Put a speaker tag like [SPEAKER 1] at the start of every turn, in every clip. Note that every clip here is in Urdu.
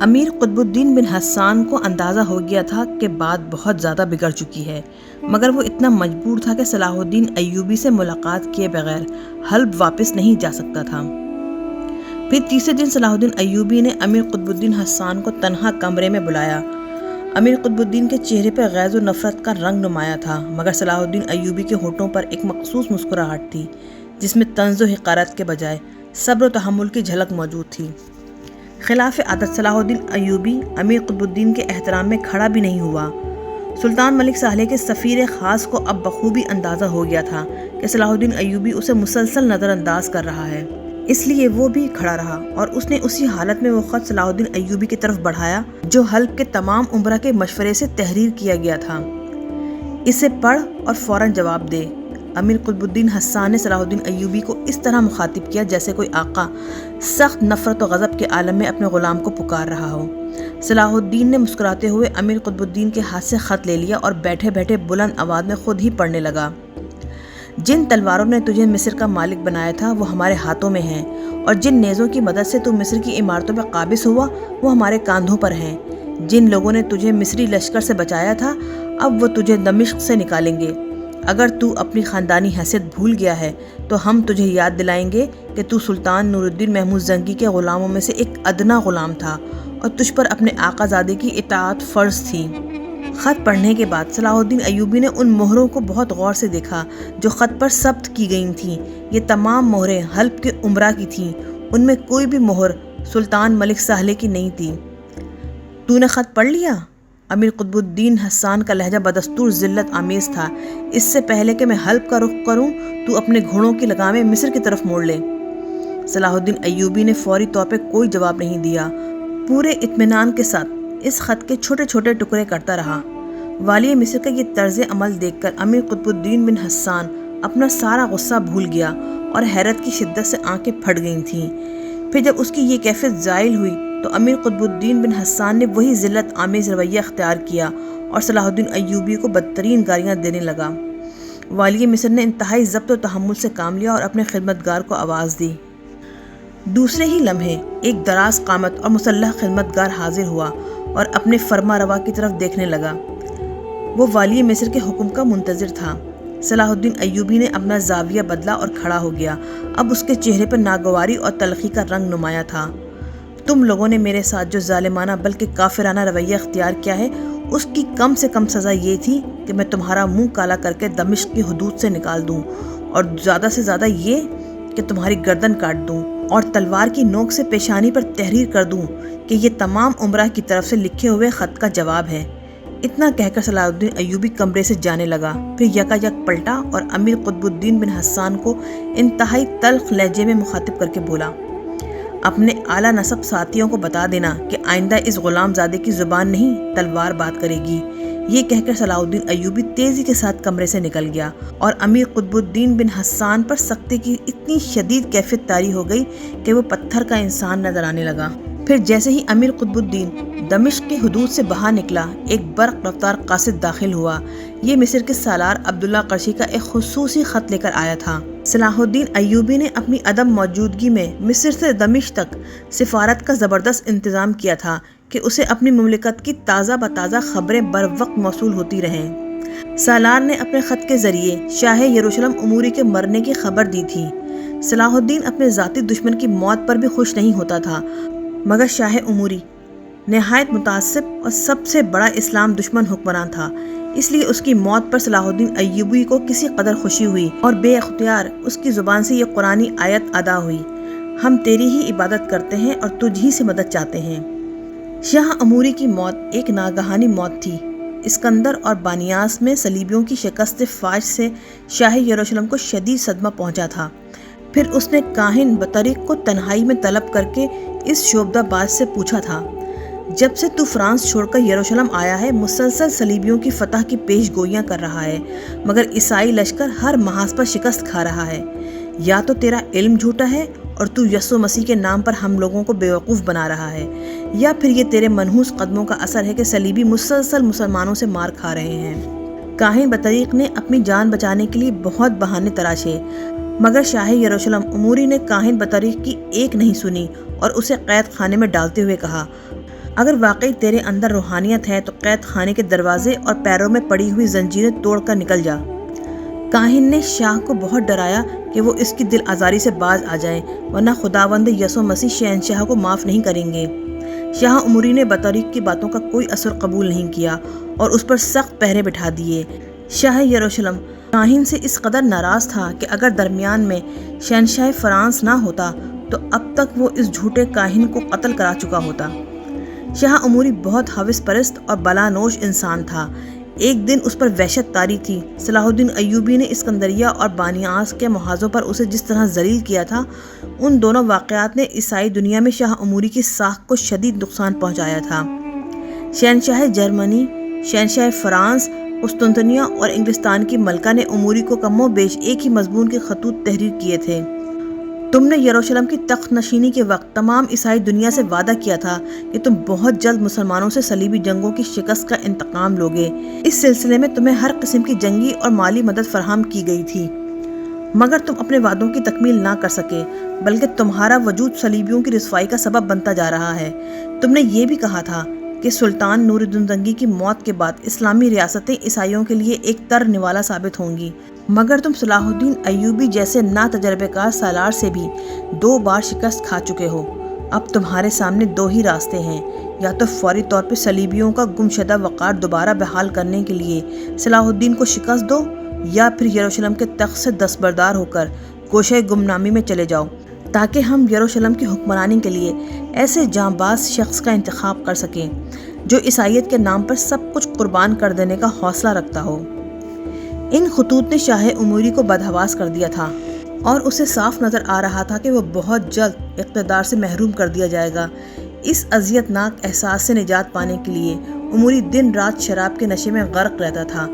[SPEAKER 1] امیر قطب الدین بن حسان کو اندازہ ہو گیا تھا کہ بات بہت زیادہ بگڑ چکی ہے، مگر وہ اتنا مجبور تھا کہ صلاح الدین ایوبی سے ملاقات کیے بغیر حلب واپس نہیں جا سکتا تھا۔ پھر تیسرے دن صلاح الدین ایوبی نے امیر قطب الدین حسان کو تنہا کمرے میں بلایا۔ امیر قطب الدین کے چہرے پر غیظ و نفرت کا رنگ نمایاں تھا، مگر صلاح الدین ایوبی کے ہونٹوں پر ایک مخصوص مسکراہٹ تھی جس میں طنز و حقارت کے بجائے صبر و تحمل کی جھلک موجود تھی۔ خلاف عادت صلاح الدین ایوبی امیر قطب الدین کے احترام میں کھڑا بھی نہیں ہوا۔ سلطان ملک صالح کے سفیر خاص کو اب بخوبی اندازہ ہو گیا تھا کہ صلاح الدین ایوبی اسے مسلسل نظر انداز کر رہا ہے، اس لیے وہ بھی کھڑا رہا اور اس نے اسی حالت میں وہ خط صلاح الدین ایوبی کی طرف بڑھایا جو حلب کے تمام امراء کے مشورے سے تحریر کیا گیا تھا۔ اسے پڑھ اور فوراً جواب دے۔ امیر قطب الدین حسان نے صلاح الدین ایوبی کو اس طرح مخاطب کیا جیسے کوئی آقا سخت نفرت و غضب کے عالم میں اپنے غلام کو پکار رہا ہو۔ صلاح الدین نے مسکراتے ہوئے امیر قطب الدین کے ہاتھ سے خط لے لیا اور بیٹھے بیٹھے بلند آواز میں خود ہی پڑھنے لگا۔ جن تلواروں نے تجھے مصر کا مالک بنایا تھا وہ ہمارے ہاتھوں میں ہیں، اور جن نیزوں کی مدد سے تو مصر کی عمارتوں پہ قابض ہوا وہ ہمارے کاندھوں پر ہیں۔ جن لوگوں نے تجھے مصری لشکر سے بچایا تھا اب وہ تجھے دمشق سے نکالیں گے۔ اگر تو اپنی خاندانی حیثیت بھول گیا ہے تو ہم تجھے یاد دلائیں گے کہ تو سلطان نور الدین محمود زنگی کے غلاموں میں سے ایک ادنا غلام تھا اور تجھ پر اپنے آقا زادے کی اطاعت فرض تھی۔ خط پڑھنے کے بعد صلاح الدین ایوبی نے ان مہروں کو بہت غور سے دیکھا جو خط پر ثبت کی گئی تھیں۔ یہ تمام مہریں حلب کے امراء کی تھیں، ان میں کوئی بھی مہر سلطان ملک صالح کی نہیں تھی۔ تو نے خط پڑھ لیا؟ امیر قطب الدین حسان کا لہجہ بدستور ذلت آمیز تھا۔ اس سے پہلے کہ میں حلب کا رخ کروں تو اپنے گھوڑوں کی لگامیں مصر کی طرف موڑ لے۔ صلاح الدین ایوبی نے فوری طور پہ کوئی جواب نہیں دیا، پورے اطمینان کے ساتھ اس خط کے چھوٹے چھوٹے ٹکڑے کرتا رہا۔ والی مصر کا یہ طرز عمل دیکھ کر امیر قطب الدین بن حسان اپنا سارا غصہ بھول گیا اور حیرت کی شدت سے آنکھیں پھٹ گئی تھیں۔ پھر جب اس کی یہ کیفیت زائل ہوئی تو امیر قطب الدین بن حسان نے وہی ذلت آمیز رویہ اختیار کیا اور صلاح الدین ایوبی کو بدترین گالیاں دینے لگا۔ والی مصر نے انتہائی ضبط و تحمل سے کام لیا اور اپنے خدمتگار کو آواز دی۔ دوسرے ہی لمحے ایک دراز قامت اور مسلح خدمتگار حاضر ہوا اور اپنے فرما روا کی طرف دیکھنے لگا۔ وہ والی مصر کے حکم کا منتظر تھا۔ صلاح الدین ایوبی نے اپنا زاویہ بدلا اور کھڑا ہو گیا۔ اب اس کے چہرے پر ناگواری اور تلخی کا رنگ نمایاں تھا۔ تم لوگوں نے میرے ساتھ جو ظالمانہ بلکہ کافرانہ رویہ اختیار کیا ہے اس کی کم سے کم سزا یہ تھی کہ میں تمہارا منہ کالا کر کے دمشق کی حدود سے نکال دوں، اور زیادہ سے زیادہ یہ کہ تمہاری گردن کاٹ دوں اور تلوار کی نوک سے پیشانی پر تحریر کر دوں کہ یہ تمام امراء کی طرف سے لکھے ہوئے خط کا جواب ہے۔ اتنا کہہ کر صلاح الدین ایوبی کمرے سے جانے لگا، پھر یکا یک پلٹا اور امیر قطب الدین بن حسان کو انتہائی تلخ لہجے میں مخاطب کر کے بولا، اپنے اعلیٰ نسب ساتھیوں کو بتا دینا کہ آئندہ اس غلام زادے کی زبان نہیں تلوار بات کرے گی۔ یہ کہہ کر صلاح الدین ایوبی تیزی کے ساتھ کمرے سے نکل گیا اور امیر قطب الدین بن حسان پر سختی کی اتنی شدید کیفیت طاری ہو گئی کہ وہ پتھر کا انسان نظر آنے لگا۔ پھر جیسے ہی امیر قطب الدین دمشق کی حدود سے باہر نکلا ایک برق رفتار قاصد داخل ہوا۔ یہ مصر کے سالار عبداللہ قرشی کا ایک خصوصی خط لے کر آیا تھا۔ صلاح الدین ایوبی نے اپنی عدم موجودگی میں مصر سے دمشق تک سفارت کا زبردست انتظام کیا تھا کہ اسے اپنی مملکت کی تازہ بتازہ خبریں بر وقت موصول ہوتی رہیں۔ سالار نے اپنے خط کے ذریعے شاہ یروشلم اموری کے مرنے کی خبر دی تھی۔ صلاح الدین اپنے ذاتی دشمن کی موت پر بھی خوش نہیں ہوتا تھا، مگر شاہ اموری نہایت متعصب اور سب سے بڑا اسلام دشمن حکمران تھا، اس لیے اس کی موت پر صلاح الدین ایوبی کو کسی قدر خوشی ہوئی اور بے اختیار اس کی زبان سے یہ قرآنی آیت ادا ہوئی، ہم تیری ہی عبادت کرتے ہیں اور تجھ ہی سے مدد چاہتے ہیں۔ شاہ اموری کی موت ایک ناگہانی موت تھی۔ اسکندر اور بانیاس میں صلیبیوں کی شکست فاش سے شاہ یروشلم کو شدید صدمہ پہنچا تھا۔ پھر اس نے کاہن بطریق کو تنہائی میں طلب کر کے اس شعبدہ باز سے پوچھا تھا، جب سے تو فرانس چھوڑ کر یروشلم آیا ہے مسلسل صلیبیوں کی فتح کی پیش گوئیاں کر رہا ہے، مگر عیسائی لشکر ہر محاذ پر شکست کھا رہا ہے۔ یا تو تیرا علم جھوٹا ہے اور تو یسوع مسیح کے نام پر ہم لوگوں کو بیوقوف بنا رہا ہے، یا پھر یہ تیرے منحوس قدموں کا اثر ہے کہ صلیبی مسلسل مسلمانوں سے مار کھا رہے ہیں۔ کاہن بطریق نے اپنی جان بچانے کے لیے بہت بہانے تراشے، مگر شاہ یروشلم اموری نے کاہن بطریق کی ایک نہیں سنی اور اسے قید خانے میں ڈالتے ہوئے کہا، اگر واقعی تیرے اندر روحانیت ہے تو قید خانے کے دروازے اور پیروں میں پڑی ہوئی زنجیریں توڑ کر نکل جا۔ کاہن نے شاہ کو بہت ڈرایا کہ وہ اس کی دل آزاری سے باز آ جائیں، ورنہ خداوند یسوع مسیح شہنشاہ کو معاف نہیں کریں گے۔ شاہ عموری نے بطریق کی باتوں کا کوئی اثر قبول نہیں کیا اور اس پر سخت پہرے بٹھا دیے۔ شاہ یروشلم کاہن سے اس قدر ناراض تھا کہ اگر درمیان میں شہنشاہ فرانس نہ ہوتا تو اب تک وہ اس جھوٹے کاہن کو قتل کرا چکا ہوتا۔ شاہ عموری بہت ہوس پرست اور بلانوش انسان تھا۔ ایک دن اس پر وحشت طاری تھی۔ صلاح الدین ایوبی نے اسکندریہ اور بانیاس کے محاذوں پر اسے جس طرح ذلیل کیا تھا، ان دونوں واقعات نے عیسائی دنیا میں شاہ عموری کی ساکھ کو شدید نقصان پہنچایا تھا۔ شہنشاہ جرمنی، شہنشاہ فرانس، قسطنطنیہ اور انگلستان کی ملکہ نے عموری کو کم و بیش ایک ہی مضمون کے خطوط تحریر کیے تھے۔ تم نے یروشلم کی تخت نشینی کے وقت تمام عیسائی دنیا سے وعدہ کیا تھا کہ تم بہت جلد مسلمانوں سے صلیبی جنگوں کی شکست کا انتقام لوگے۔ اس سلسلے میں تمہیں ہر قسم کی جنگی اور مالی مدد فراہم کی گئی تھی، مگر تم اپنے وعدوں کی تکمیل نہ کر سکے، بلکہ تمہارا وجود صلیبیوں کی رسوائی کا سبب بنتا جا رہا ہے۔ تم نے یہ بھی کہا تھا کہ سلطان نور الدین زنگی کی موت کے بعد اسلامی ریاستیں عیسائیوں کے لیے ایک تر نوالا ثابت ہوں گی، مگر تم صلاح الدین ایوبی جیسے نا تجربہ کار سالار سے بھی 2 بار شکست کھا چکے ہو۔ اب تمہارے سامنے 2 ہی راستے ہیں، یا تو فوری طور پہ صلیبیوں کا گمشدہ وقار دوبارہ بحال کرنے کے لیے صلاح الدین کو شکست دو، یا پھر یروشلم کے تخت سے دستبردار ہو کر گوشہ گمنامی میں چلے جاؤ، تاکہ ہم یروشلم کی حکمرانی کے لیے ایسے جانباز شخص کا انتخاب کر سکیں جو عیسائیت کے نام پر سب کچھ قربان کر دینے کا حوصلہ رکھتا ہو۔ ان خطوط نے شاہ عموری کو بدحواس کر دیا تھا اور اسے صاف نظر آ رہا تھا کہ وہ بہت جلد اقتدار سے محروم کر دیا جائے گا۔ اس اذیت ناک احساس سے نجات پانے کے لیے عموری دن رات شراب کے نشے میں غرق رہتا تھا۔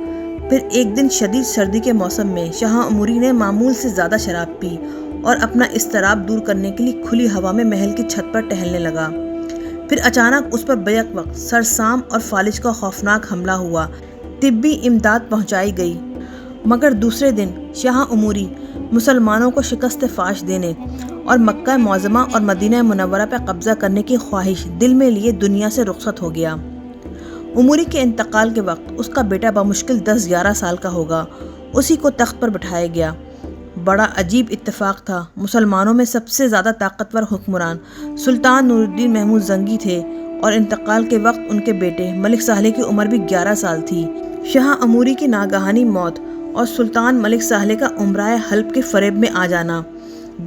[SPEAKER 1] پھر ایک دن شدید سردی کے موسم میں شاہ عموری نے معمول سے زیادہ شراب پی اور اپنا اضطراب دور کرنے کے لیے کھلی ہوا میں محل کی چھت پر ٹہلنے لگا۔ پھر اچانک اس پر بیک وقت سرسام اور فالج کا خوفناک حملہ ہوا۔ طبی امداد پہنچائی گئی، مگر دوسرے دن شاہ عموری مسلمانوں کو شکست فاش دینے اور مکہ معظمہ اور مدینہ منورہ پر قبضہ کرنے کی خواہش دل میں لیے دنیا سے رخصت ہو گیا۔ عموری کے انتقال کے وقت اس کا بیٹا بمشکل 10-11 سال کا ہوگا، اسی کو تخت پر بٹھایا گیا۔ بڑا عجیب اتفاق تھا، مسلمانوں میں سب سے زیادہ طاقتور حکمران سلطان نور الدین محمود زنگی تھے اور انتقال کے وقت ان کے بیٹے ملک ساہلے کی عمر بھی 11 سال تھی۔ شاہ عموری کی ناگہانی موت اور سلطان ملک ساہلے کا عمرۂ حلب کے فریب میں آ جانا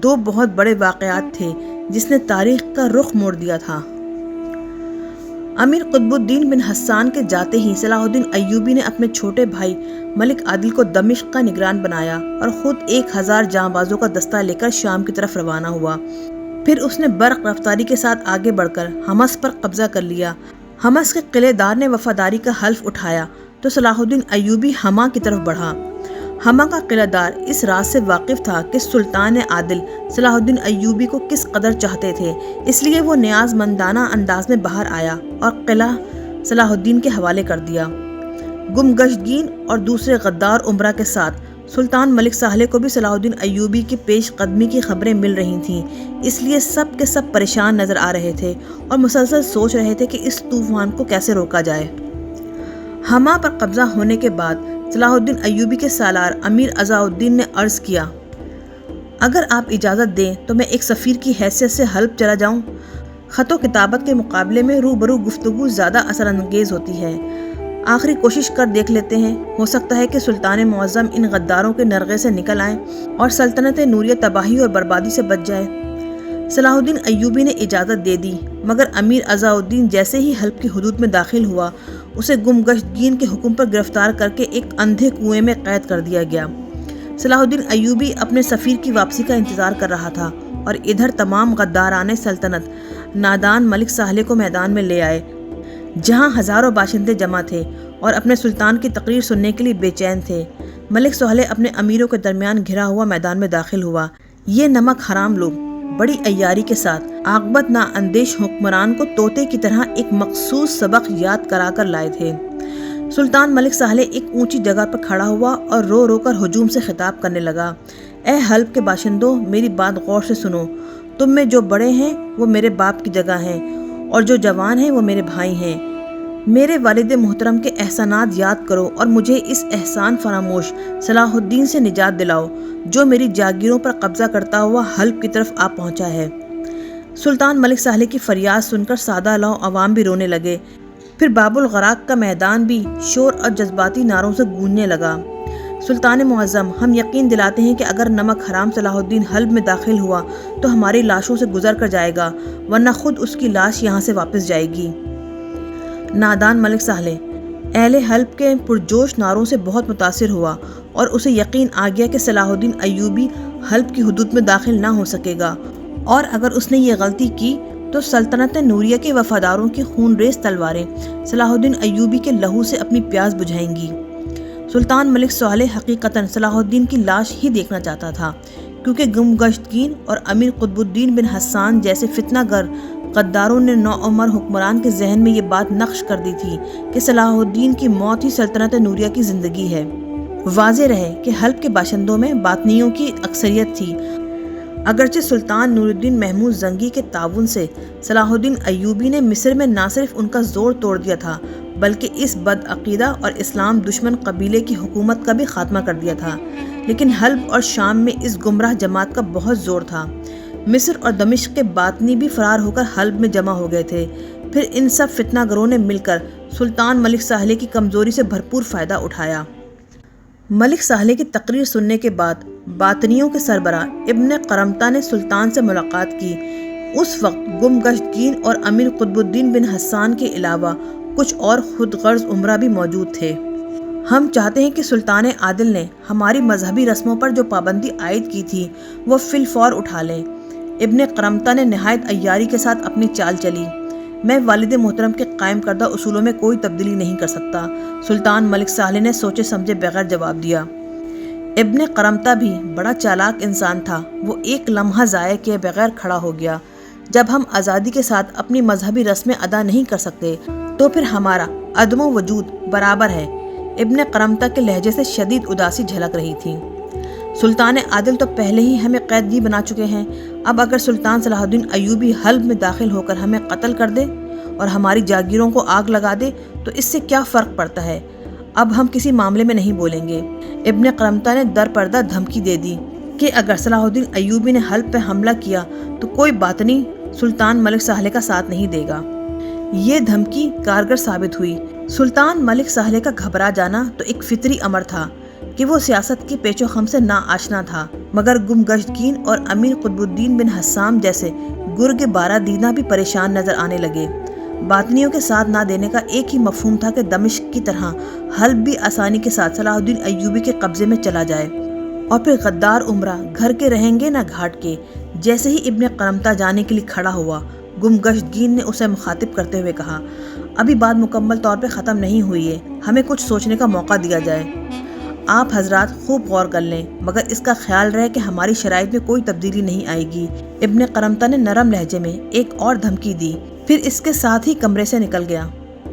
[SPEAKER 1] 2 بہت بڑے واقعات تھے جس نے تاریخ کا رخ موڑ دیا تھا۔ امیر قطب الدین بن حسان کے جاتے ہی صلاح الدین ایوبی نے اپنے چھوٹے بھائی ملک عادل کو دمشق کا نگران بنایا اور خود 1000 جانبازوں کا دستہ لے کر شام کی طرف روانہ ہوا۔ پھر اس نے برق رفتاری کے ساتھ آگے بڑھ کر حمص پر قبضہ کر لیا۔ حمص کے قلعے دار نے وفاداری کا حلف اٹھایا تو صلاح الدین ایوبی حما کی طرف بڑھا۔ حما کا قلعہ دار اس راز سے واقف تھا کہ سلطان عادل صلاح الدین ایوبی کو کس قدر چاہتے تھے، اس لیے وہ نیاز مندانہ انداز میں باہر آیا اور قلعہ صلاح الدین کے حوالے کر دیا۔ گمگشتگین اور دوسرے غدار عمرہ کے ساتھ سلطان ملک ساہلے کو بھی صلاح الدین ایوبی کی پیش قدمی کی خبریں مل رہی تھیں، اس لیے سب کے سب پریشان نظر آ رہے تھے اور مسلسل سوچ رہے تھے کہ اس طوفان کو کیسے روکا جائے۔ حما پر قبضہ ہونے کے بعد صلاح الدین ایوبی کے سالار امیر عزا الدین نے عرض کیا، اگر آپ اجازت دیں تو میں ایک سفیر کی حیثیت سے حلب چلا جاؤں۔ خط و کتابت کے مقابلے میں روبرو گفتگو زیادہ اثر انگیز ہوتی ہے۔ آخری کوشش کر دیکھ لیتے ہیں، ہو سکتا ہے کہ سلطان معظم ان غداروں کے نرغے سے نکل آئیں اور سلطنت نوریہ تباہی اور بربادی سے بچ جائے۔ صلاح الدین ایوبی نے اجازت دے دی، مگر امیر عزا الدین جیسے ہی حلب کی حدود میں داخل ہوا، اسے گمگشتگین کے حکم پر گرفتار کر کے ایک اندھے کنویں میں قید کر دیا گیا۔ صلاح الدین ایوبی اپنے سفیر کی واپسی کا انتظار کر رہا تھا اور ادھر تمام غداران سلطنت نادان ملک ساہلے کو میدان میں لے آئے، جہاں ہزاروں باشندے جمع تھے اور اپنے سلطان کی تقریر سننے کے لیے بے چین تھے۔ ملک ساہلے اپنے امیروں کے درمیان گھرا ہوا میدان میں داخل ہوا۔ یہ نمک حرام لوگ بڑی عیاری کے ساتھ عاقبت نا اندیش حکمران کو طوطے کی طرح ایک مخصوص سبق یاد کرا کر لائے تھے۔ سلطان ملک ساہلے ایک اونچی جگہ پر کھڑا ہوا اور رو رو کر ہجوم سے خطاب کرنے لگا، اے حلب کے باشندوں، میری بات غور سے سنو۔ تم میں جو بڑے ہیں وہ میرے باپ کی جگہ ہیں، اور جو جوان ہیں وہ میرے بھائی ہیں۔ میرے والد محترم کے احسانات یاد کرو اور مجھے اس احسان فراموش صلاح الدین سے نجات دلاؤ جو میری جاگیروں پر قبضہ کرتا ہوا حلب کی طرف آ پہنچا ہے۔ سلطان ملک صالح کی فریاد سن کر سادہ لو عوام بھی رونے لگے۔ پھر باب الغراق کا میدان بھی شور اور جذباتی نعروں سے گونجنے لگا۔ سلطان معظم، ہم یقین دلاتے ہیں کہ اگر نمک حرام صلاح الدین حلب میں داخل ہوا تو ہماری لاشوں سے گزر کر جائے گا، ورنہ خود اس کی لاش یہاں سے واپس جائے گی۔ نادان ملک صالح اہل حلب کے پرجوش نعروں سے بہت متاثر ہوا اور اسے یقین آ گیا کہ صلاح الدین ایوبی حلب کی حدود میں داخل نہ ہو سکے گا، اور اگر اس نے یہ غلطی کی تو سلطنت نوریہ کے وفاداروں کی خون ریز تلواریں صلاح الدین ایوبی کے لہو سے اپنی پیاس بجھائیں گی۔ سلطان ملک صالح حقیقتاً صلاح الدین کی لاش ہی دیکھنا چاہتا تھا، کیونکہ گمگشتگین اور امیر قطب الدین بن حسان جیسے فتنہ گر غداروں نے نوعمر حکمران کے ذہن میں یہ بات نقش کر دی تھی کہ صلاح الدین کی موت ہی سلطنت نوریہ کی زندگی ہے۔ واضح رہے کہ حلب کے باشندوں میں باطنیوں کی اکثریت تھی۔ اگرچہ سلطان نور الدین محمود زنگی کے تعاون سے صلاح الدین ایوبی نے مصر میں نہ صرف ان کا زور توڑ دیا تھا بلکہ اس بدعقیدہ اور اسلام دشمن قبیلے کی حکومت کا بھی خاتمہ کر دیا تھا، لیکن حلب اور شام میں اس گمراہ جماعت کا بہت زور تھا۔ مصر اور دمشق کے باطنی بھی فرار ہو کر حلب میں جمع ہو گئے تھے۔ پھر ان سب فتنہ گروں نے مل کر سلطان ملک صالح کی کمزوری سے بھرپور فائدہ اٹھایا۔ ملک صالح کی تقریر سننے کے بعد باطنیوں کے سربراہ ابن قرمطہ نے سلطان سے ملاقات کی۔ اس وقت گمگشتگین اور امیر قطب الدین بن حسان کے علاوہ کچھ اور خود غرض امراء بھی موجود تھے۔ ہم چاہتے ہیں کہ سلطان عادل نے ہماری مذہبی رسموں پر جو پابندی عائد کی تھی وہ فی الفور اٹھا لیں۔ ابن قرمطہ نے نہایت عیاری کے ساتھ اپنی چال چلی۔ میں والد محترم کے قائم کردہ اصولوں میں کوئی تبدیلی نہیں کر سکتا، سلطان ملک صالح نے سوچے سمجھے بغیر جواب دیا۔ ابن قرمطہ بھی بڑا چالاک انسان تھا، وہ ایک لمحہ ضائع کیے بغیر کھڑا ہو گیا۔ جب ہم آزادی کے ساتھ اپنی مذہبی رسمیں ادا نہیں کر سکتے تو پھر ہمارا عدم و وجود برابر ہے۔ ابن قرمطہ کے لہجے سے شدید اداسی جھلک رہی تھی۔ سلطان عادل تو پہلے ہی ہمیں قیدی بنا چکے ہیں، اب اگر سلطان صلاح الدین ایوبی حلب میں داخل ہو کر ہمیں قتل کر دے اور ہماری جاگیروں کو آگ لگا دے تو اس سے کیا فرق پڑتا ہے؟ اب ہم کسی معاملے میں نہیں بولیں گے۔ ابن قرمطہ نے در پردہ دھمکی دے دی کہ اگر صلاح الدین ایوبی نے حلب پہ حملہ کیا تو کوئی باطنی سلطان ملک صالح کا ساتھ نہیں دے گا۔ یہ دھمکی کارگر ثابت ہوئی۔ سلطان ملک صالح کا گھبرا جانا تو ایک فطری امر تھا کہ وہ سیاست کی پیچ و خم سے نا آشنا تھا، مگر گمگشتگین اور امیر قطب الدین بن حسام جیسے گرگ بارہ دیدہ بھی پریشان نظر آنے لگے۔ باطنیوں کے ساتھ نہ دینے کا ایک ہی مفہوم تھا کہ دمشق کی طرح حلب بھی آسانی کے ساتھ صلاح الدین ایوبی کے قبضے میں چلا جائے، اور پھر غدار عمرہ گھر کے رہیں گے نہ گھاٹ کے۔ جیسے ہی ابن قرمطہ جانے کے لیے کھڑا ہوا، گمگشتگین نے اسے مخاطب کرتے ہوئے کہا، ابھی بات مکمل طور پہ ختم نہیں ہوئی ہے، ہمیں کچھ سوچنے کا موقع دیا جائے۔ آپ حضرات خوب غور کر لیں، مگر اس کا خیال رہے کہ ہماری شرائط میں کوئی تبدیلی نہیں آئے گی۔ ابن قرمطہ نے نرم لہجے میں ایک اور دھمکی دی، پھر اس کے ساتھ ہی کمرے سے نکل گیا۔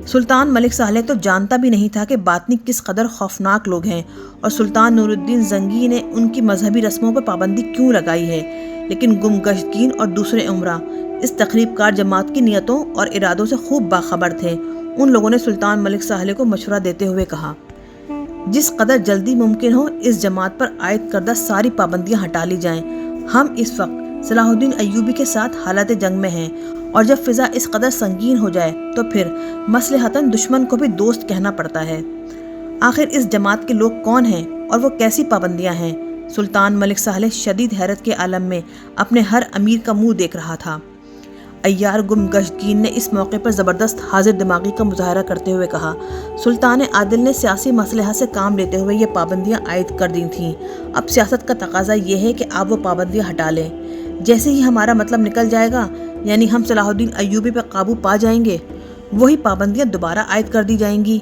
[SPEAKER 1] سلطان ملک صالح تو جانتا بھی نہیں تھا کہ باطنی کس قدر خوفناک لوگ ہیں اور سلطان نور الدین زنگی نے ان کی مذہبی رسموں پر پابندی کیوں لگائی ہے، لیکن گمگشتگین اور دوسرے عمرہ اس تخریب کار جماعت کی نیتوں اور ارادوں سے خوب باخبر تھے۔ ان لوگوں نے سلطان ملک صالح کو مشورہ دیتے ہوئے کہا، جس قدر جلدی ممکن ہو اس جماعت پر عائد کردہ ساری پابندیاں ہٹا لی جائیں۔ ہم اس وقت صلاح الدین ایوبی کے ساتھ حالت جنگ میں ہیں، اور جب فضا اس قدر سنگین ہو جائے تو پھر مصلحتاً دشمن کو بھی دوست کہنا پڑتا ہے۔ آخر اس جماعت کے لوگ کون ہیں اور وہ کیسی پابندیاں ہیں؟ سلطان ملک صالح شدید حیرت کے عالم میں اپنے ہر امیر کا منہ دیکھ رہا تھا۔ عیار گمگشتگین نے اس موقع پر زبردست حاضر دماغی کا مظاہرہ کرتے ہوئے کہا، سلطان عادل نے سیاسی مصلحت سے کام لیتے ہوئے یہ پابندیاں عائد کر دی تھیں، اب سیاست کا تقاضا یہ ہے کہ آپ وہ پابندیاں ہٹا لیں۔ جیسے ہی ہمارا مطلب نکل جائے گا، یعنی ہم صلاح الدین ایوبی پر قابو پا جائیں گے، وہی پابندیاں دوبارہ عائد کر دی جائیں گی۔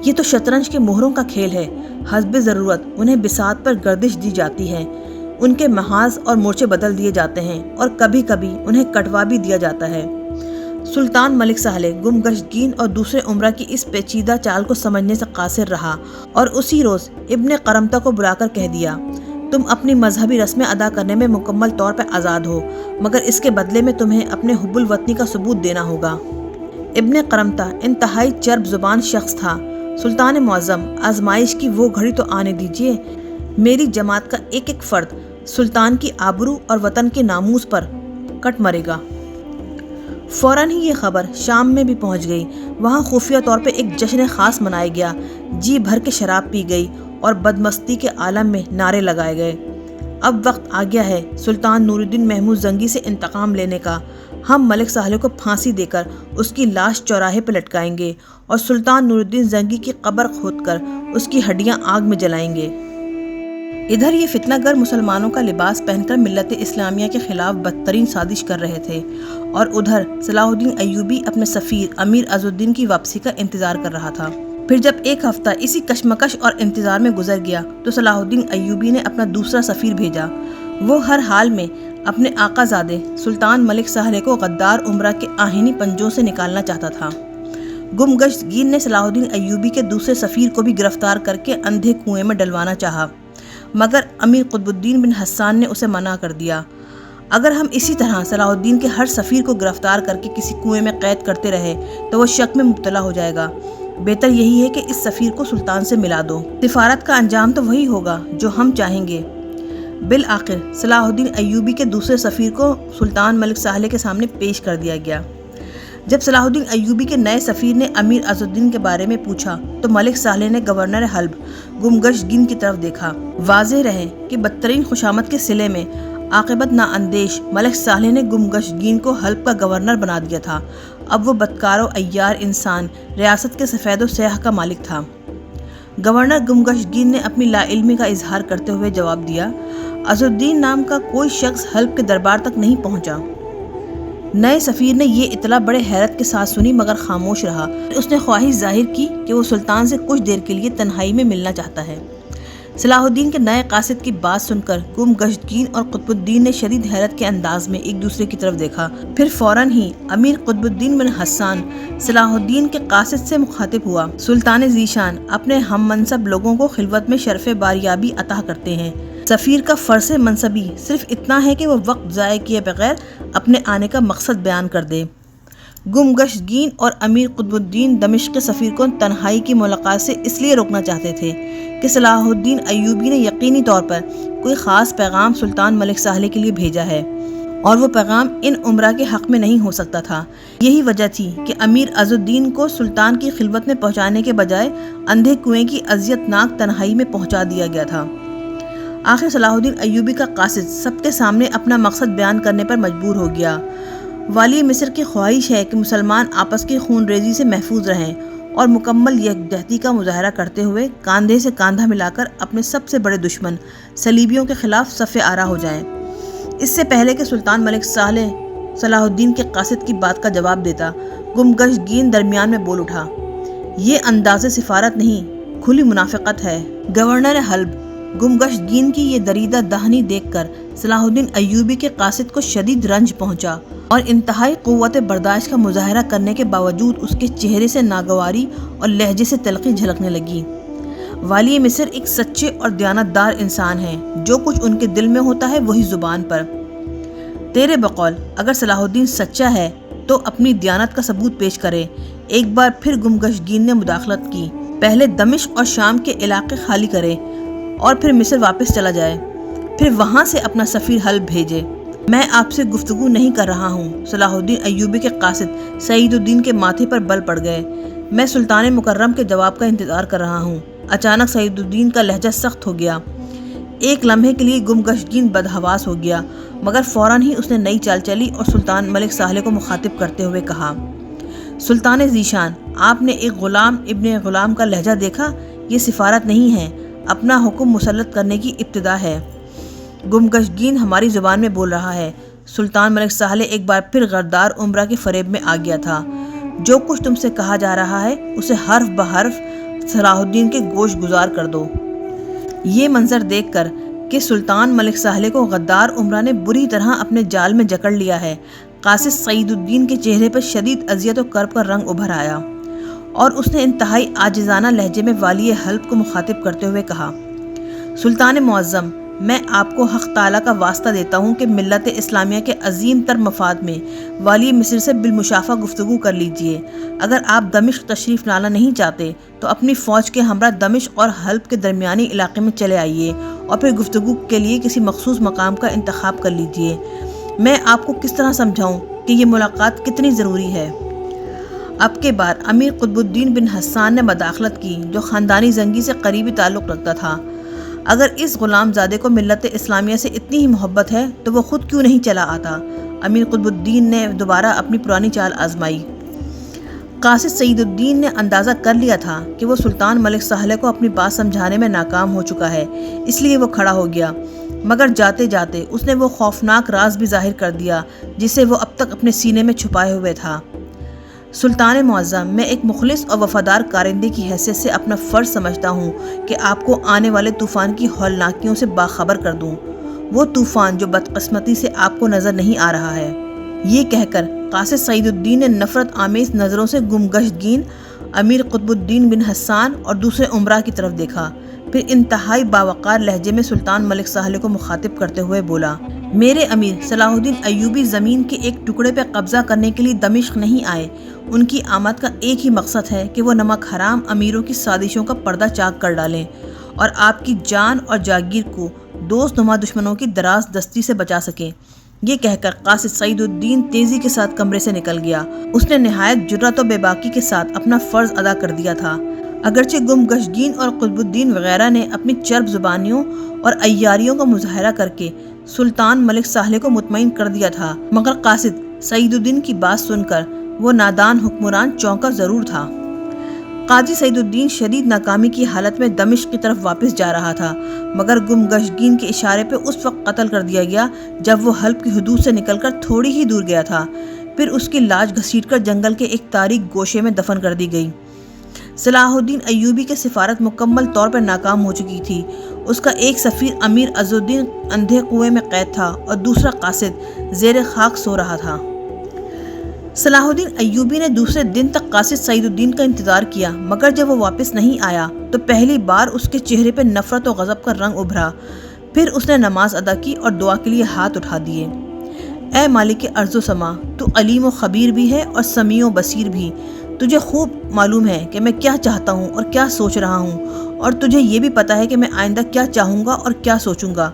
[SPEAKER 1] یہ تو شطرنج کے مہروں کا کھیل ہے، حسب ضرورت انہیں بساط پر گردش دی جاتی ہے، ان کے محاذ اور مورچے بدل دیے جاتے ہیں اور کبھی کبھی انہیں کٹوا بھی دیا جاتا ہے۔ سلطان ملک صالح گمگشتگین اور دوسرے عمرہ کی اس پیچیدہ چال کو سمجھنے سے قاصر رہا اور اسی روز ابن قرمطہ کو بلا کر کہہ دیا، تم اپنی مذہبی رسمیں ادا کرنے میں مکمل طور پر آزاد ہو، مگر اس کے بدلے میں تمہیں اپنے حب الوطنی کا ثبوت دینا ہوگا۔ ابن قرمطہ انتہائی چرب زبان شخص تھا۔ سلطان معظم، آزمائش کی وہ گھڑی تو آنے دیجیے، میری جماعت کا ایک ایک فرد سلطان کی آبرو اور وطن کے ناموس پر کٹ مرے گا۔ فوراً ہی یہ خبر شام میں بھی پہنچ گئی۔ وہاں خفیہ طور پہ ایک جشن خاص منایا گیا، جی بھر کے شراب پی گئی اور بدمستی کے عالم میں نعرے لگائے گئے۔ اب وقت آ گیا ہے سلطان نور الدین محمود زنگی سے انتقام لینے کا۔ ہم ملک سالح کو پھانسی دے کر اس کی لاش چوراہے پہ لٹکائیں گے اور سلطان نور الدین زنگی کی قبر کھود کر اس کی ہڈیاں آگ میں جلائیں گے۔ ادھر یہ فتنہ گر مسلمانوں کا لباس پہن کر ملت اسلامیہ کے خلاف بدترین سازش کر رہے تھے، اور ادھر صلاح الدین ایوبی اپنے سفیر امیر عز الدین کی واپسی کا انتظار کر رہا تھا۔ پھر جب ایک ہفتہ اسی کشمکش اور انتظار میں گزر گیا تو صلاح الدین ایوبی نے اپنا دوسرا سفیر بھیجا۔ وہ ہر حال میں اپنے آقا زادے سلطان ملک سالح کو غدار امرا کے آہنی پنجوں سے نکالنا چاہتا تھا۔ گمگشت گین نے صلاح الدین ایوبی کے دوسرے سفیر کو بھی گرفتار کر کے اندھے کنویں میں ڈلوانا چاہا، مگر امیر قطب الدین بن حسان نے اسے منع کر دیا۔ اگر ہم اسی طرح صلاح الدین کے ہر سفیر کو گرفتار کر کے کسی کنویں میں قید کرتے رہے تو وہ شک میں مبتلا ہو جائے گا۔ بہتر یہی ہے کہ اس سفیر کو سلطان سے ملا دو۔ سفارت کا انجام تو وہی ہوگا جو ہم چاہیں گے۔ بالآخر صلاح الدین ایوبی کے دوسرے سفیر کو سلطان ملک سالح کے سامنے پیش کر دیا گیا۔ جب صلاح الدین ایوبی کے نئے سفیر نے امیر عز الدین کے بارے میں پوچھا تو ملک سالح نے گورنر حلب گمگشت گین کی طرف دیکھا۔ واضح رہے کہ بدترین خوشامد کے صلے میں عاقبت نااندیش ملک سالح نے گمگشت گین کو حلب کا گورنر بنا دیا تھا۔ اب وہ بدکار و عیار انسان ریاست کے سفید و سیاہ کا مالک تھا۔ گورنر گمگشت گین نے اپنی لا علمی کا اظہار کرتے ہوئے جواب دیا، عز الدین نام کا کوئی شخص حلب کے دربار تک نہیں پہنچا۔ نئے سفیر نے یہ اطلاع بڑے حیرت کے ساتھ سنی مگر خاموش رہا۔ اس نے خواہش ظاہر کی کہ وہ سلطان سے کچھ دیر کے لیے تنہائی میں ملنا چاہتا ہے۔ صلاح الدین کے نئے قاصد کی بات سن کر گمگشت گین اور قطب الدین نے شدید حیرت کے انداز میں ایک دوسرے کی طرف دیکھا۔ پھر فوراً ہی امیر قطب الدین بن حسان صلاح الدین کے قاصد سے مخاطب ہوا، سلطان ذیشان اپنے ہم منصب لوگوں کو خلوت میں شرف باریابی عطا کرتے ہیں۔ سفیر کا فرض منصبی صرف اتنا ہے کہ وہ وقت ضائع کیے بغیر اپنے آنے کا مقصد بیان کر دے۔ گمگشت گین اور امیر قطب الدین دمشق کے سفیر کو تنہائی کی ملاقات سے اس لیے روکنا چاہتے تھے کہ صلاح الدین ایوبی نے یقینی طور پر کوئی خاص پیغام سلطان ملک سالح کے لیے بھیجا ہے، اور وہ پیغام ان امرا کے حق میں نہیں ہو سکتا تھا۔ یہی وجہ تھی کہ امیر عز الدین کو سلطان کی خلوت میں پہنچانے کے بجائے اندھے کنویں کی اذیت ناک تنہائی میں پہنچا دیا گیا تھا۔ آخر صلاح الدین ایوبی کا قاصد سب کے سامنے اپنا مقصد بیان کرنے پر مجبور ہو گیا۔ والی مصر کی خواہش ہے کہ مسلمان آپس کی خون ریزی سے محفوظ رہیں اور مکمل یکجہتی کا مظاہرہ کرتے ہوئے کاندھے سے کاندھا ملا کر اپنے سب سے بڑے دشمن صلیبیوں کے خلاف صف آرا ہو جائیں۔ اس سے پہلے کہ سلطان ملک سالح صلاح الدین کے قاصد کی بات کا جواب دیتا، گمگشت گین درمیان میں بول اٹھا، یہ انداز سفارت نہیں، کھلی منافقت ہے۔ گورنر حلب گمگشت گین کی یہ دریدہ دہانی دیکھ کر صلاح الدین ایوبی کے قاصد کو شدید رنج پہنچا اور انتہائی قوت برداشت کا مظاہرہ کرنے کے باوجود اس کے چہرے سے ناگواری اور لہجے سے تلخی جھلکنے لگی۔ والی مصر ایک سچے اور دیانتدار انسان ہیں، جو کچھ ان کے دل میں ہوتا ہے وہی زبان پر۔ تیرے بقول اگر صلاح الدین سچا ہے تو اپنی دیانت کا ثبوت پیش کرے۔ ایک بار پھر گمگشت گین نے مداخلت کی، پہلے دمشق اور شام کے علاقے خالی کرے اور پھر مصر واپس چلا جائے، پھر وہاں سے اپنا سفیر حلب بھیجے۔ میں آپ سے گفتگو نہیں کر رہا ہوں۔ صلاح الدین ایوبی کے قاصد سعید الدین کے ماتھے پر بل پڑ گئے۔ میں سلطان مکرم کے جواب کا انتظار کر رہا ہوں۔ اچانک سعید الدین کا لہجہ سخت ہو گیا۔ ایک لمحے کے لیے گمگشت گین بدحواس ہو گیا، مگر فوراً ہی اس نے نئی چال چلی اور سلطان ملک سالح کو مخاطب کرتے ہوئے کہا، سلطان ذیشان، آپ نے ایک غلام ابن غلام کا لہجہ دیکھا؟ یہ سفارت نہیں ہے، اپنا حکم مسلط کرنے کی ابتدا ہے۔ گمگشت گین ہماری زبان میں بول رہا ہے۔ سلطان ملک سالح ایک بار پھر غدار امرا کے فریب میں آ گیا تھا۔ جو کچھ تم سے کہا جا رہا ہے اسے حرف بحرف صلاح الدین کے گوش گزار کر دو۔ یہ منظر دیکھ کر کہ سلطان ملک سالح کو غدار امرا نے بری طرح اپنے جال میں جکڑ لیا ہے، قاصد سعید الدین کے چہرے پر شدید اذیت و کرب کا رنگ ابھر آیا اور اس نے انتہائی عاجزانہ لہجے میں والی حلب کو مخاطب کرتے ہوئے کہا، سلطان معظم، میں آپ کو حق تعالیٰ کا واسطہ دیتا ہوں کہ ملت اسلامیہ کے عظیم تر مفاد میں والی مصر سے بالمشافہ گفتگو کر لیجئے۔ اگر آپ دمشق تشریف لانا نہیں چاہتے تو اپنی فوج کے ہمراہ دمشق اور حلب کے درمیانی علاقے میں چلے آئیے اور پھر گفتگو کے لیے کسی مخصوص مقام کا انتخاب کر لیجئے۔ میں آپ کو کس طرح سمجھاؤں کہ یہ ملاقات کتنی ضروری ہے؟ اب کے بار امیر قطب الدین بن حسان نے مداخلت کی، جو خاندانی زنگی سے قریبی تعلق رکھتا تھا۔ اگر اس غلام زادے کو ملت اسلامیہ سے اتنی ہی محبت ہے تو وہ خود کیوں نہیں چلا آتا؟ امیر قطب الدین نے دوبارہ اپنی پرانی چال آزمائی۔ قاصد سعید الدین نے اندازہ کر لیا تھا کہ وہ سلطان ملک سہلے کو اپنی بات سمجھانے میں ناکام ہو چکا ہے، اس لیے وہ کھڑا ہو گیا، مگر جاتے جاتے اس نے وہ خوفناک راز بھی ظاہر کر دیا جسے وہ اب تک اپنے سینے میں چھپائے ہوئے تھا۔ سلطان معظم، میں ایک مخلص اور وفادار کارندے کی حیثیت سے اپنا فرض سمجھتا ہوں کہ آپ کو آنے والے طوفان کی ہولناکیوں سے باخبر کر دوں، وہ طوفان جو بدقسمتی سے آپ کو نظر نہیں آ رہا ہے۔ یہ کہہ کر قاصد سعید الدین نے نفرت آمیز نظروں سے گمگشتگین امیر قطب الدین بن حسان اور دوسرے امراء کی طرف دیکھا، پھر انتہائی باوقار لہجے میں سلطان ملک سہلے کو مخاطب کرتے ہوئے بولا، میرے امیر صلاح الدین ایوبی زمین کے ایک ٹکڑے پہ قبضہ کرنے کے لیے دمشق نہیں آئے۔ ان کی آمد کا ایک ہی مقصد ہے کہ وہ نمک حرام امیروں کی سازشوں کا پردہ چاک کر ڈالیں اور آپ کی جان اور جاگیر کو دوست نما دشمنوں کی دراز دستی سے بچا سکیں۔ یہ کہہ کر قاصد سعید الدین تیزی کے ساتھ کمرے سے نکل گیا۔ اس نے نہایت جرأت و بے باکی کے ساتھ اپنا فرض ادا کر دیا تھا۔ اگرچہ گمگشتگین اور قطب الدین وغیرہ نے اپنی چرب زبانیوں اور عیاریوں کا مظاہرہ کر کے سلطان ملک سہلے کو مطمئن کر دیا تھا، مگر قاصد سعید الدین کی بات سن کر وہ نادان حکمران چونکا ضرور تھا۔ قاضی سعید الدین شدید ناکامی کی حالت میں دمشق کی طرف واپس جا رہا تھا، مگر گمگشتگین کے اشارے پہ اس وقت قتل کر دیا گیا جب وہ حلب کی حدود سے نکل کر تھوڑی ہی دور گیا تھا۔ پھر اس کی لاش گھسیٹ کر جنگل کے ایک تاریک گوشے میں دفن کر دی گئی۔ صلاح الدین ایوبی کے سفارت مکمل طور پر ناکام ہو چکی تھی۔ اس کا ایک سفیر امیر عز الدین اندھے کنویں میں قید تھا اور دوسرا قاصد زیر خاک سو رہا تھا۔ صلاح الدین ایوبی نے دوسرے دن تک قاصد سعید الدین کا انتظار کیا، مگر جب وہ واپس نہیں آیا تو پہلی بار اس کے چہرے پہ نفرت و غضب کا رنگ ابھرا۔ پھر اس نے نماز ادا کی اور دعا کے لیے ہاتھ اٹھا دیے۔ اے مالک ارض و سما، تو علیم و خبیر بھی ہے اور سمیع و بصیر بھی۔ تجھے خوب معلوم ہے کہ میں کیا چاہتا ہوں اور کیا سوچ رہا ہوں، اور تجھے یہ بھی پتہ ہے کہ میں آئندہ کیا چاہوں گا اور کیا سوچوں گا۔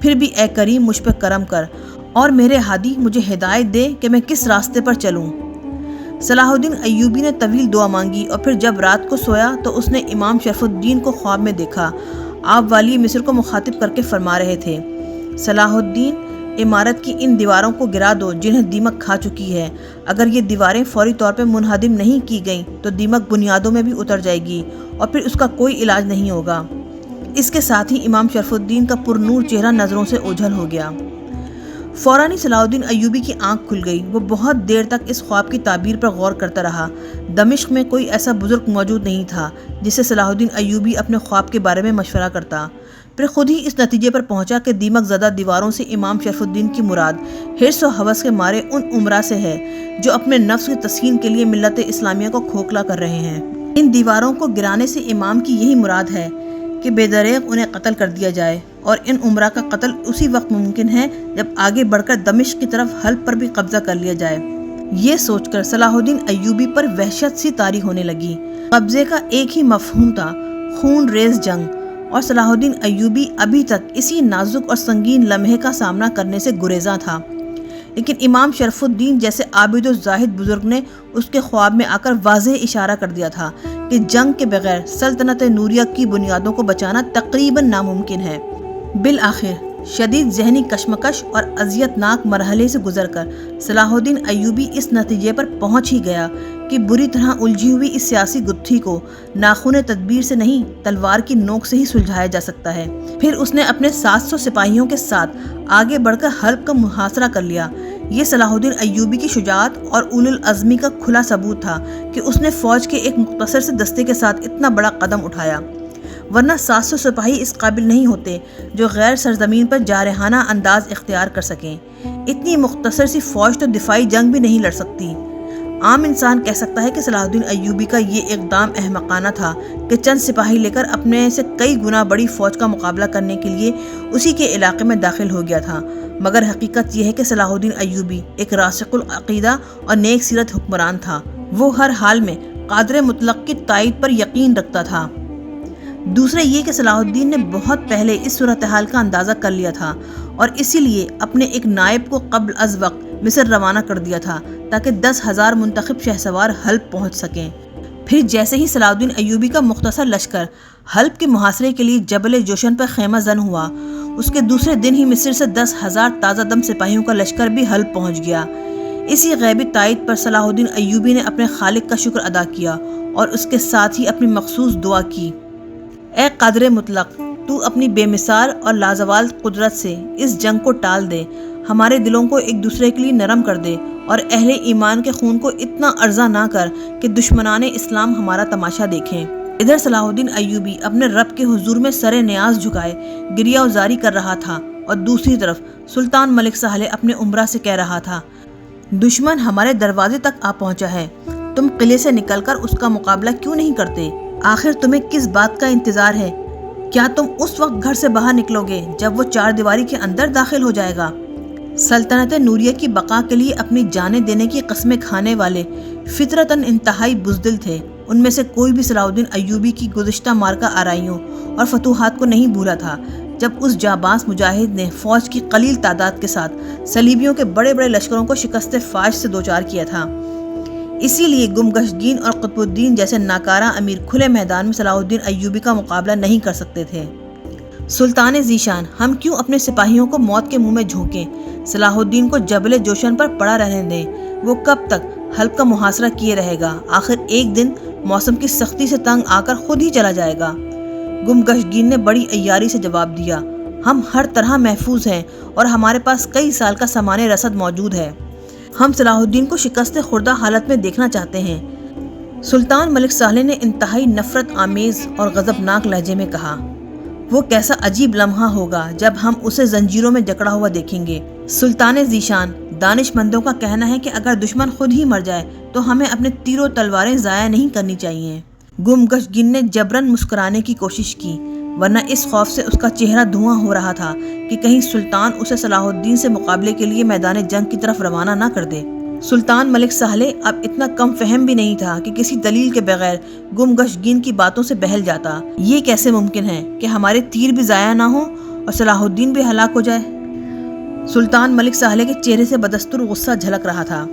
[SPEAKER 1] پھر بھی اے کریم مجھ پہ کرم کر اور میرے ہادی مجھے ہدایت دے کہ میں کس راستے پر چلوں۔ صلاح الدین ایوبی نے طویل دعا مانگی اور پھر جب رات کو سویا تو اس نے امام شرف الدین کو خواب میں دیکھا۔ آپ والی مصر کو مخاطب کر کے فرما رہے تھے، صلاح الدین، عمارت کی ان دیواروں کو گرا دو جنہیں دیمک کھا چکی ہے۔ اگر یہ دیواریں فوری طور پہ منہدم نہیں کی گئیں تو دیمک بنیادوں میں بھی اتر جائے گی اور پھر اس کا کوئی علاج نہیں ہوگا۔ اس کے ساتھ ہی امام شرف الدین کا پرنور چہرہ نظروں سے اوجھل ہو گیا۔ فوراً ہی صلاح الدین ایوبی کی آنکھ کھل گئی۔ وہ بہت دیر تک اس خواب کی تعبیر پر غور کرتا رہا۔ دمشق میں کوئی ایسا بزرگ موجود نہیں تھا جس سے صلاح الدین ایوبی اپنے خواب کے بارے میں مشورہ کرتا۔ پھر خود ہی اس نتیجے پر پہنچا کہ دیمک زدہ دیواروں سے امام شرف الدین کی مراد حرص و ہوس کے مارے ان امراء سے ہے جو اپنے نفس کی تسکین کے لیے ملت اسلامیہ کو کھوکھلا کر رہے ہیں۔ ان دیواروں کو گرانے سے امام کی یہی مراد ہے کہ بے دریغ انہیں قتل کر دیا جائے، اور ان امراء کا قتل اسی وقت ممکن ہے جب آگے بڑھ کر دمشق کی طرف حلب پر بھی قبضہ کر لیا جائے۔ یہ سوچ کر صلاح الدین ایوبی پر وحشت سی طاری ہونے لگی۔ قبضے کا ایک ہی مفہوم تھا، خون ریز جنگ، اور صلاح الدین ایوبی ابھی تک اسی نازک اور سنگین لمحے کا سامنا کرنے سے گریزاں تھا۔ لیکن امام شرف الدین جیسے عابد و زاہد بزرگ نے اس کے خواب میں آ کر واضح اشارہ کر دیا تھا کہ جنگ کے بغیر سلطنت نوریہ کی بنیادوں کو بچانا تقریباً ناممکن ہے۔ بالآخر شدید ذہنی کشمکش اور اذیت ناک مرحلے سے گزر کر صلاح الدین ایوبی اس نتیجے پر پہنچ ہی گیا کہ بری طرح الجھی ہوئی اس سیاسی گتھی کو ناخن تدبیر سے نہیں، تلوار کی نوک سے ہی سلجھایا جا سکتا ہے۔ پھر اس نے اپنے 700 سپاہیوں کے ساتھ آگے بڑھ کر حلب کا محاصرہ کر لیا۔ یہ صلاح الدین ایوبی کی شجاعت اور اولو العزمی کا کھلا ثبوت تھا کہ اس نے فوج کے ایک مختصر سے دستے کے ساتھ اتنا بڑا قدم اٹھایا، ورنہ 700 سپاہی اس قابل نہیں ہوتے جو غیر سرزمین پر جارحانہ انداز اختیار کر سکیں۔ اتنی مختصر سی فوج تو دفاعی جنگ بھی نہیں لڑ سکتی۔ عام انسان کہہ سکتا ہے کہ صلاح الدین ایوبی کا یہ اقدام احمقانہ تھا کہ چند سپاہی لے کر اپنے سے کئی گنا بڑی فوج کا مقابلہ کرنے کے لیے اسی کے علاقے میں داخل ہو گیا تھا، مگر حقیقت یہ ہے کہ صلاح الدین ایوبی ایک راسخ العقیدہ اور نیک سیرت حکمران تھا۔ وہ ہر حال میں قادر مطلق کی تائید پر یقین رکھتا تھا۔ دوسرا یہ کہ صلاح الدین نے بہت پہلے اس صورتحال کا اندازہ کر لیا تھا اور اسی لیے اپنے ایک نائب کو قبل از وقت مصر روانہ کر دیا تھا تاکہ 10,000 منتخب شہسوار حلب پہنچ سکیں۔ پھر جیسے ہی صلاح الدین ایوبی کا مختصر لشکر حلب کے محاصرے کے لیے جبل جوشن پر خیمہ زن ہوا، اس کے دوسرے دن ہی مصر سے 10,000 تازہ دم سپاہیوں کا لشکر بھی حلب پہنچ گیا۔ اسی غیبی تائید پر صلاح الدین ایوبی نے اپنے خالق کا شکر ادا کیا اور اس کے ساتھ ہی اپنی مخصوص دعا کی: اے قادر مطلق، تو اپنی بے مثال اور لازوال قدرت سے اس جنگ کو ٹال دے، ہمارے دلوں کو ایک دوسرے کے لیے نرم کر دے اور اہل ایمان کے خون کو اتنا ارزاں نہ کر کہ دشمنان اسلام ہمارا تماشا دیکھیں۔ ادھر صلاح الدین ایوبی اپنے رب کے حضور میں سر نیاز جھکائے گریہ وزاری کر رہا تھا اور دوسری طرف سلطان ملک سہلے اپنے امرا سے کہہ رہا تھا: دشمن ہمارے دروازے تک آ پہنچا ہے، تم قلعے سے نکل کر اس کا مقابلہ کیوں نہیں کرتے؟ آخر تمہیں کس بات کا انتظار ہے؟ کیا تم اس وقت گھر سے باہر نکلو گے جب وہ چار دیواری کے اندر داخل ہو جائے گا؟ سلطنت نوریہ کی بقا کے لیے اپنی جانیں دینے کی قسمیں کھانے والے فطرتاً انتہائی بزدل تھے۔ ان میں سے کوئی بھی صلاح الدین ایوبی کی گزشتہ مارکہ آرائیوں اور فتوحات کو نہیں بھولا تھا، جب اس جاباز مجاہد نے فوج کی قلیل تعداد کے ساتھ صلیبیوں کے بڑے بڑے لشکروں کو شکست فاش سے دوچار کیا تھا۔ اسی لیے گمگشگین اور قطب الدین جیسے ناکارہ امیر کھلے میدان میں صلاح الدین ایوبی کا مقابلہ نہیں کر سکتے تھے۔ سلطان ذیشان، ہم کیوں اپنے سپاہیوں کو موت کے منہ میں جھونکیں؟ صلاح الدین کو جبل جوشن پر پڑا رہنے دیں، وہ کب تک حلب کا محاصرہ کیے رہے گا؟ آخر ایک دن موسم کی سختی سے تنگ آ کر خود ہی چلا جائے گا۔ گمگشگین نے بڑی عیاری سے جواب دیا: ہم ہر طرح محفوظ ہیں اور ہمارے پاس کئی سال کا سامان رسد موجود ہے۔ ہم صلاح الدین کو شکست خوردہ حالت میں دیکھنا چاہتے ہیں۔ سلطان ملک سہلے نے انتہائی نفرت آمیز اور غضبناک لہجے میں کہا: وہ کیسا عجیب لمحہ ہوگا جب ہم اسے زنجیروں میں جکڑا ہوا دیکھیں گے۔ سلطان ذیشان، دانش مندوں کا کہنا ہے کہ اگر دشمن خود ہی مر جائے تو ہمیں اپنے تیر و تلواریں ضائع نہیں کرنی چاہیے۔ گمگشگین نے جبراً مسکرانے کی کوشش کی، ورنہ اس خوف سے اس کا چہرہ دھواں ہو رہا تھا کہ کہیں سلطان اسے صلاح الدین سے مقابلے کے لیے میدان جنگ کی طرف روانہ نہ کر دے۔ سلطان ملک سہلے اب اتنا کم فہم بھی نہیں تھا کہ کسی دلیل کے بغیر گمگشگین کی باتوں سے بہل جاتا۔ یہ کیسے ممکن ہے کہ ہمارے تیر بھی ضائع نہ ہوں اور صلاح الدین بھی ہلاک ہو جائے؟ سلطان ملک سہلے کے چہرے سے بدستور غصہ جھلک رہا تھا۔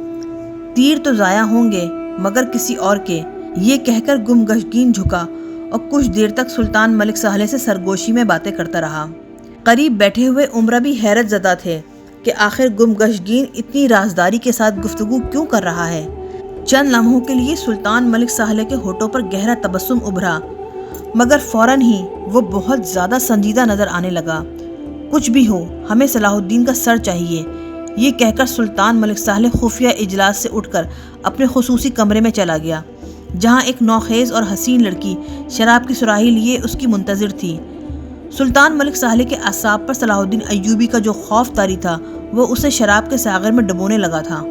[SPEAKER 1] تیر تو ضائع ہوں گے مگر کسی اور کے، یہ کہہ کر گمگشگین جھکا اور کچھ دیر تک سلطان ملک سہلے سے سرگوشی میں باتیں کرتا رہا۔ قریب بیٹھے ہوئے امرا بھی حیرت زدہ تھے کہ آخر گمگشگین اتنی رازداری کے ساتھ گفتگو کیوں کر رہا ہے۔ چند لمحوں کے لیے سلطان ملک سہلے کے ہونٹوں پر گہرا تبسم ابھرا، مگر فوراً ہی وہ بہت زیادہ سنجیدہ نظر آنے لگا۔ کچھ بھی ہو، ہمیں صلاح الدین کا سر چاہیے، یہ کہہ کر سلطان ملک سہلے خفیہ اجلاس سے اٹھ کر اپنے خصوصی کمرے میں چلا گیا، جہاں ایک نوخیز اور حسین لڑکی شراب کی سراہی لیے اس کی منتظر تھی۔ سلطان ملک سہلے کے اعصاب پر صلاح الدین ایوبی کا جو خوف طاری تھا وہ اسے شراب کے ساغر میں ڈبونے لگا تھا۔